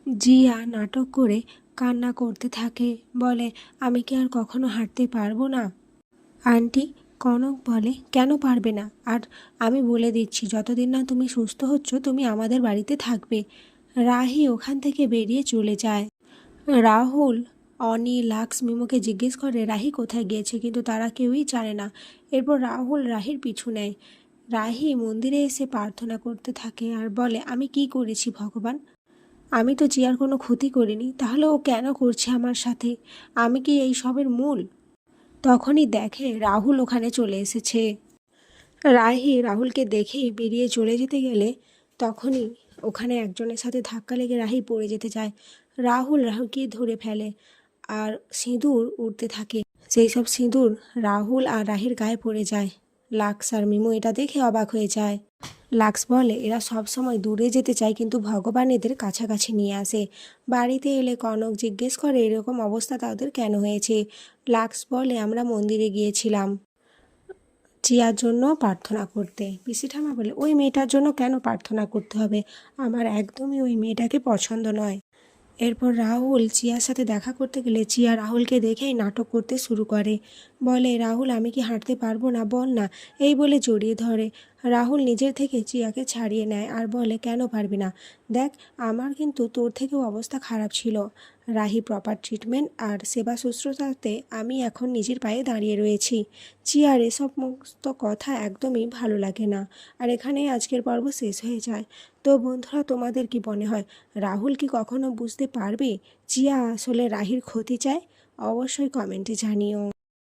জিয়া নাটক করে কান্না করতে থাকে, বলে আমি কি আর কখনো হাঁটতে পারবো না আন্টি? কনক বলে কেন পারবে না? আর আমি বলে দিচ্ছি, যতদিন না তুমি সুস্থ হচ্ছ তুমি আমাদের বাড়িতে থাকবে। রাহি ওখান থেকে বেরিয়ে চলে যায়। রাহুল, অনি, লাক্স, মিমোকে জিজ্ঞেস করে রাহি কোথায় গিয়েছে, কিন্তু তারা কেউই জানে না। এরপর রাহুল রাহির পিছু নেয়। রাহি মন্দিরে এসে প্রার্থনা করতে থাকে আর বলে আমি কি করেছি ভগবান? আমি তো জিয়ার কোনো ক্ষতি করিনি, তাহলে ও কেন করছে আমার সাথে? আমি কি এই সবের মূল? তখনই দেখে রাহুল ওখানে চলে এসেছে। রাহি রাহুলকে দেখেই বেরিয়ে চলে যেতে গেলে তখনই ওখানে একজনের সাথে ধাক্কা লেগে রাহি পড়ে যেতে যায়। রাহুল রাহুলকে ধরে ফেলে আর সিঁদুর উড়তে থাকে। সেই সব সিঁদুর রাহুল আর রাহির গায়ে পড়ে যায়। লাক্স আর মিমো এটা দেখে অবাক হয়ে যায়। লাক্স বলে এরা সব সময় দূরে যেতে চায়, কিন্তু ভগবান এদের কাছাকাছি নিয়ে আসে। বাড়িতে এলে কনক জিজ্ঞেস করে এরকম অবস্থা তাদের কেন হয়েছে। লাক্স বলে আমরা মন্দিরে গিয়েছিলাম জিয়ার জন্য প্রার্থনা করতে। পিসি ঠাম্মা বলে ওই মেয়েটার জন্য কেন প্রার্থনা করতে হবে? আমার একদমই ওই মেয়েটাকে পছন্দ নয়। এরপর রাহুল চিয়ার সাথে দেখা করতে গেলে চিয়া রাহুলকে দেখেই নাটক করতে শুরু করে। বলে রাহুল আমি কি হাঁটতে পারবো না, বল না। এই বলে জড়িয়ে ধরে। রাহুল নিজের থেকে চিয়াকে ছাড়িয়ে নেয় আর বলে কেন পারবি না? দেখ আমার কিন্তু তোর থেকেও অবস্থা খারাপ ছিল। রাহি প্রপার ট্রিটমেন্ট আর সেবা শুশ্রূষাতে আমি এখন নিজের পায়ে দাঁড়িয়ে রয়েছি। চিয়ার এসব সমস্ত কথা একদমই ভালো লাগে না। আর এখানেই আজকের পর্ব শেষ হয়ে যায়। তো বন্ধুরা, তোমাদের কি মনে হয় রাহুল কি কখনো বুঝতে পারবে জিয়া আসলে রাহির ক্ষতি চায়? অবশ্যই কমেন্টে জানিও।